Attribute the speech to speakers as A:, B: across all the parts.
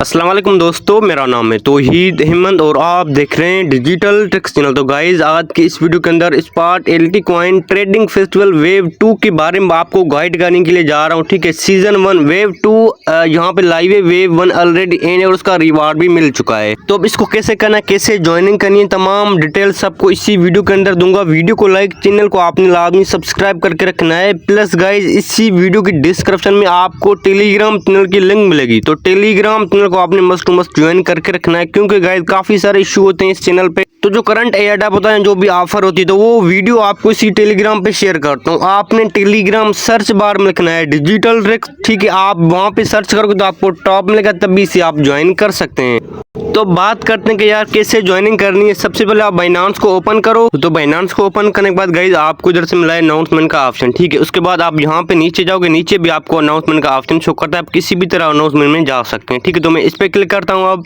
A: अस्सलाम वालेकुम दोस्तों, मेरा नाम है तौहीद अहमद और आप देख रहे हैं डिजिटल ट्रिक्स चैनल। तो गाइज आज की इस वीडियो के अंदर spot LT coin trading festival wave 2 के बारे में आपको गाइड करने के लिए जा रहा हूं। ठीक है, सीजन 1 वेव 2 यहां पे लाइव है। वेव 1 ऑलरेडी एंड और उसका रिवार्ड भी मिल चुका है। तो अब इसको कैसे करना है, कैसे ज्वाइनिंग करनी है, तमाम डिटेल्स आपको इसी वीडियो के अंदर दूंगा। वीडियो को लाइक, चैनल को आपने लाजमी सब्सक्राइब करके रखना है। प्लस गाइज इसी वीडियो की डिस्क्रिप्शन में आपको टेलीग्राम चैनल की लिंक मिलेगी, तो टेलीग्राम चैनल को आपने मस्ट टू मस्ट ज्वाइन करके रखना है, क्योंकि गाइस काफी सारे इशू होते हैं इस चैनल पे। तो जो करंट एयरटेल होता है, जो भी ऑफर होती है, तो वो वीडियो आपको इसी टेलीग्राम पे शेयर करता हूँ। आपने टेलीग्राम सर्च बार में लिखना है डिजिटल ट्रिक्स। ठीक है, आप वहां पे सर्च करोगे तो आपको टॉप मिलेगा, तभी से आप ज्वाइन कर सकते हैं। तो बात करते हैं कि यार कैसे ज्वाइनिंग करनी है। सबसे पहले आप बाइनांस को ओपन करो। तो बाइनांस को ओपन करने के बाद गाइज आपको इधर से मिला है अनाउंसमेंट का ऑप्शन। ठीक है, उसके बाद आप यहाँ पे नीचे जाओगे, नीचे भी आपको अनाउंसमेंट का ऑप्शन शो करता है। आप किसी भी तरह अनाउंसमेंट में जा सकते हैं। ठीक है, तो मैं इस पर क्लिक करता हूँ। अब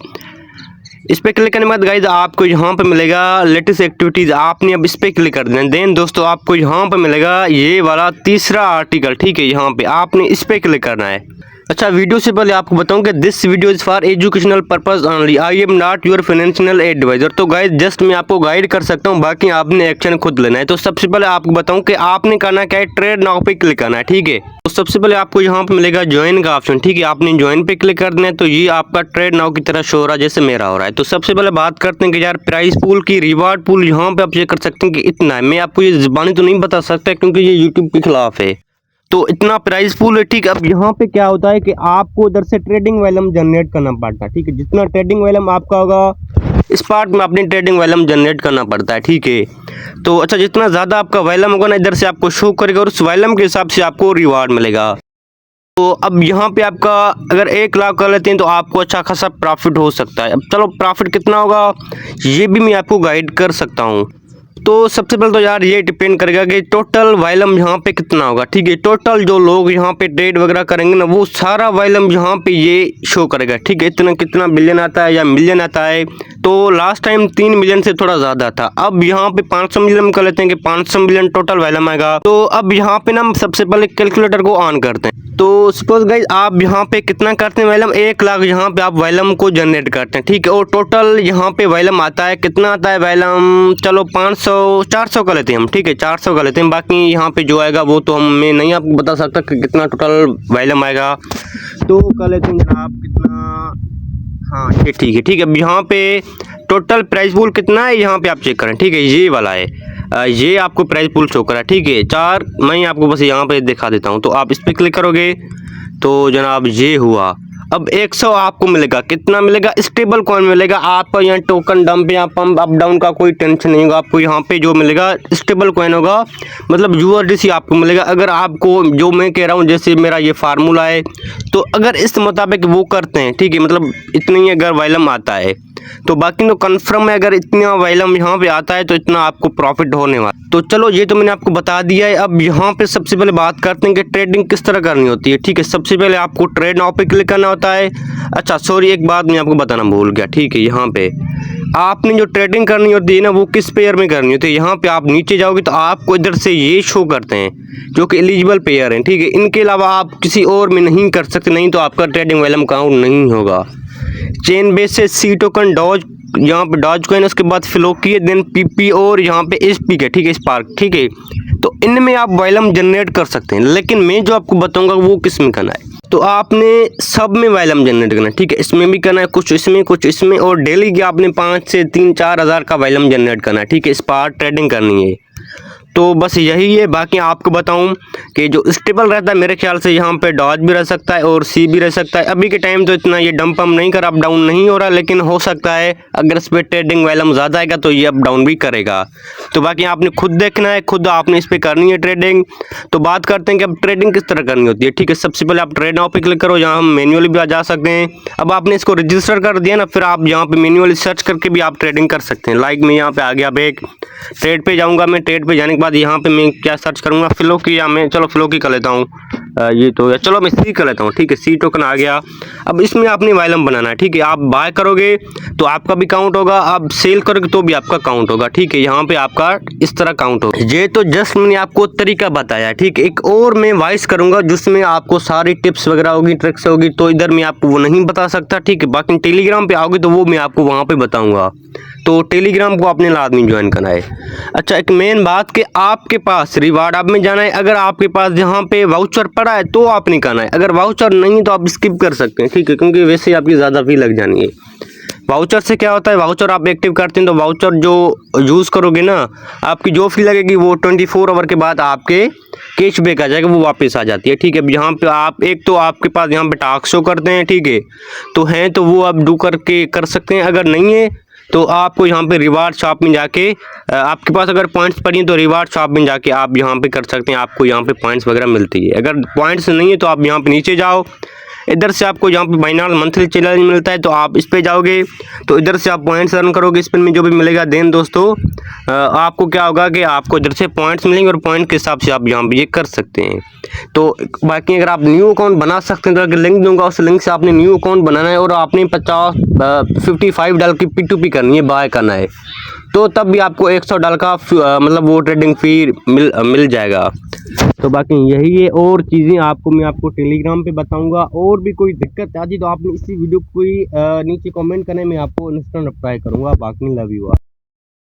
A: इस पर क्लिक करने के बाद गाइज आपको यहाँ पे मिलेगा लेटेस्ट एक्टिविटीज। आपने अब इस पर क्लिक कर देना। देन दोस्तों आपको यहाँ पे मिलेगा ये वाला तीसरा आर्टिकल। ठीक है, यहाँ पे आपने इस पर क्लिक करना है। अच्छा, वीडियो से पहले आपको बताऊं कि this video is for educational purpose only, I am not your financial advisor. तो गाइज जस्ट मैं आपको गाइड कर सकता हूं, बाकी आपने एक्शन खुद लेना है। तो सबसे पहले आपको बताऊं कि आपने करना क्या है, ट्रेड नाउ पे क्लिक करना है। ठीक है, तो सबसे पहले आपको यहाँ पे मिलेगा ज्वाइन का ऑप्शन। ठीक है, आपने ज्वाइन पे क्लिक कर देना है। तो ये आपका ट्रेड नाउ की तरह शो हो रहा है, जैसे मेरा हो रहा है। तो सबसे पहले बात करते हैं कि यार प्राइस पूल की रिवार्ड पूल यहाँ पे आप चेक कर सकते हैं कि इतना है। मैं आपको ये जुबानी तो नहीं बता सकता क्योंकि ये यूट्यूब के खिलाफ है। तो इतना प्राइस पूल है। ठीक है, अब यहाँ पे क्या होता है कि आपको उधर से ट्रेडिंग वॉल्यूम जनरेट करना पड़ता है। ठीक है, जितना ट्रेडिंग वॉल्यूम आपका होगा इस पार्ट में अपनी ट्रेडिंग वॉल्यूम जनरेट करना पड़ता है। ठीक है, तो अच्छा जितना ज़्यादा आपका वॉल्यूम होगा ना, इधर से आपको शो करेगा और उस वॉल्यूम के हिसाब से आपको रिवार्ड मिलेगा। तो अब यहाँ पे आपका अगर 1 लाख कर लेते हैं तो आपको अच्छा खासा प्रॉफिट हो सकता है। अब चलो प्रॉफिट कितना होगा ये भी मैं आपको गाइड कर सकता हूँ। तो सबसे पहले तो यार ये डिपेंड करेगा कि टोटल वॉल्यूम यहाँ पे कितना होगा। ठीक है, टोटल जो लोग यहाँ पे ट्रेड वगैरह करेंगे ना, वो सारा वॉल्यूम यहाँ पे ये शो करेगा। ठीक है, इतना कितना बिलियन आता है या मिलियन आता है। तो लास्ट टाइम 3 मिलियन से थोड़ा ज़्यादा था। अब यहाँ पे 500 मिलियन कर लेते हैं कि 500 मिलियन टोटल वॉल्यूम आएगा। तो अब यहाँ पे ना सबसे पहले कैलकुलेटर को ऑन करते हैं। तो सपोज गाइज आप यहाँ पे कितना करते हैं वॉल्यूम, 1 लाख यहाँ पे आप वॉल्यूम को जनरेट करते हैं। ठीक है, और टोटल यहाँ पे वॉल्यूम आता है, कितना आता है वॉल्यूम, चलो 400 कर लेते हैं हम। ठीक है, 400 कर लेते हैं। बाकी यहाँ पे जो आएगा वो तो मैं नहीं आपको बता सकता कि कितना टोटल वॉल्यूम आएगा। तो कर लेते हैं जनाब कितना, हाँ ये ठीक है। ठीक है, अब यहाँ पे टोटल प्राइस पूल कितना है यहाँ पे आप चेक करें। ठीक है, ये वाला है, ये आपको प्राइस पूल शो करा। ठीक है, 4 मैं आपको बस यहाँ पे दिखा देता हूँ। तो आप इस पर क्लिक करोगे तो जनाब ये हुआ। अब 100 आपको मिलेगा, कितना मिलेगा, स्टेबल कॉइन मिलेगा आपको। यहाँ टोकन डंप या पंप अप डाउन का कोई टेंशन नहीं होगा आपको। यहाँ पे जो मिलेगा स्टेबल कॉइन होगा, मतलब USDC आपको मिलेगा। अगर आपको जो मैं कह रहा हूँ, जैसे मेरा ये फार्मूला है, तो अगर इस मुताबिक वो करते हैं, ठीक है, मतलब इतनी अगर वॉल्यूम आता है तो बाकी तो कंफर्म है, अगर इतना वॉल्यूम यहाँ पे आता है तो इतना आपको प्रॉफिट होने वाला। तो चलो ये तो मैंने आपको बता दिया है। अब यहाँ पे सबसे पहले बात करते हैं कि ट्रेडिंग किस तरह करनी होती है। ठीक है, सबसे पहले आपको ट्रेड नाउ पे क्लिक करना होता है। अच्छा सॉरी, एक बात मैं आपको बताना भूल गया। ठीक है, यहाँ पे आपने जो ट्रेडिंग करनी होती है ना, वो किस पेयर में करनी होती है। यहाँ पे आप नीचे जाओगे तो आपको इधर से ये शो करते हैं जो कि एलिजिबल पेयर हैं। ठीक है, इनके अलावा आप किसी और में नहीं कर सकते, नहीं तो आपका ट्रेडिंग वॉल्यूम काउंट नहीं होगा। चेन बेस से सी टोकन डॉज, यहाँ पे डॉज कॉइन, उसके बाद फ्लोकी, देन PP और यहाँ पे SP के। ठीक है, स्पार्क। ठीक है, तो इनमें आप वॉल्यूम जनरेट कर सकते हैं, लेकिन मैं जो आपको बताऊंगा वो किस में करना है। तो आपने सब में वॉल्यूम जनरेट करना है। ठीक है, इसमें भी करना है, कुछ इसमें कुछ इसमें, और डेली की आपने 5 से 3-4 हज़ार का वॉल्यूम जनरेट करना है। ठीक है, स्पार्क ट्रेडिंग करनी है। तो बस यही है। बाकी आपको बताऊं कि जो स्टेबल रहता है मेरे ख्याल से यहाँ पे डॉज भी रह सकता है और C भी रह सकता है। अभी के टाइम तो इतना ये डंप अप नहीं कर, अप डाउन नहीं हो रहा, लेकिन हो सकता है अगर इस पर ट्रेडिंग वॉल्यूम ज़्यादा आएगा तो ये अप डाउन भी करेगा। तो बाकी आपने खुद देखना है, खुद आपने इस पर करनी है ट्रेडिंग। तो बात करते हैं कि अब ट्रेडिंग किस तरह करनी होती है। ठीक है, सबसे पहले आप ट्रेड नाउ पे क्लिक करो, यहाँ हम मैन्युअली भी जा सकते हैं। अब आपने इसको रजिस्टर कर दिया ना, फिर आप यहाँ पे मैन्युअली सर्च करके भी आप ट्रेडिंग कर सकते हैं। लाइक मैं यहाँ पे आ गया, अब एक ट्रेड पे जाऊँगा। मैं ट्रेड पे जाने के बाद यहाँ पे मैं क्या सर्च करूँगा, फ्लो की, या मैं चलो फ्लो की कर लेता हूँ। ये तो चलो मैं सी कर लेता हूँ, ठीक है, सी टोकन आ गया। अब इसमें आपने वाइलम बनाना है, ठीक है। आप बाय करोगे तो आपका भी काउंट होगा, आप सेल करोगे तो भी आपका काउंट होगा, ठीक है। यहाँ पे आपका इस तरह काउंट होगा। ये तो जस्ट मैंने आपको तरीका बताया, ठीक है। एक और मैं वॉइस करूँगा जिसमें आपको सारी टिप्स वगैरह होगी, ट्रिक्स होगी, तो इधर मैं आपको वो नहीं बता सकता, ठीक है। बाकी टेलीग्राम पे आओगे तो वो मैं आपको वहाँ पे बताऊँगा। तो टेलीग्राम को आपने लाजमी ज्वाइन करना है। अच्छा, एक मेन बात कि आपके पास रिवार्ड आप में जाना है। अगर आपके पास जहाँ पे वाउचर पड़ा है तो आपने करना है, अगर वाउचर नहीं है तो आप स्किप कर सकते हैं, ठीक है, क्योंकि वैसे ही आपकी ज़्यादा फी लग जानी है। वाउचर से क्या होता है, वाउचर आप एक्टिव करते हैं तो वाउचर जो यूज़ करोगे ना, आपकी जो फी लगेगी वो 24 आवर के बाद आपके कैशबैक आ जाएगा, वो वापस आ जाती है, ठीक है। अब यहाँ पे आप एक तो आपके पास यहाँ पे टास्क शो करते हैं, ठीक है, तो हैं तो वो आप डू करके कर सकते हैं। अगर नहीं है तो आपको यहाँ पे रिवार्ड शॉप में जाके आपके पास अगर पॉइंट्स पड़ी हैं तो रिवार्ड शॉप में जाके आप यहाँ पे कर सकते हैं, आपको यहाँ पे पॉइंट्स वगैरह मिलती है। अगर पॉइंट्स नहीं है तो आप यहाँ पे नीचे जाओ, इधर से आपको यहाँ पे बाइनांस मंथली चैलेंज मिलता है, तो आप इस पे जाओगे तो इधर से आप पॉइंट्स अर्न करोगे, स्पिन में जो भी मिलेगा। देन दोस्तों आपको क्या होगा कि आपको इधर से पॉइंट्स मिलेंगे और पॉइंट के हिसाब से आप यहाँ पे ये कर सकते हैं। तो बाकी अगर आप न्यू अकाउंट बना सकते हैं तो अगर लिंक दूंगा उस लिंक से आपने न्यू अकाउंट बनाना है और आपने 55 डॉलर की P2P करनी है, बाय करना है, तो तब भी आपको 100 डॉलर का मतलब वो ट्रेडिंग फी मिल जाएगा। तो बाकी यही है, और चीज़ें मैं आपको टेलीग्राम पे बताऊंगा। और भी कोई दिक्कत आती तो आपने इसी वीडियो को नीचे कमेंट करें, मैं आपको इंस्टेंट रिप्लाई करूंगा। बाकी लव यू।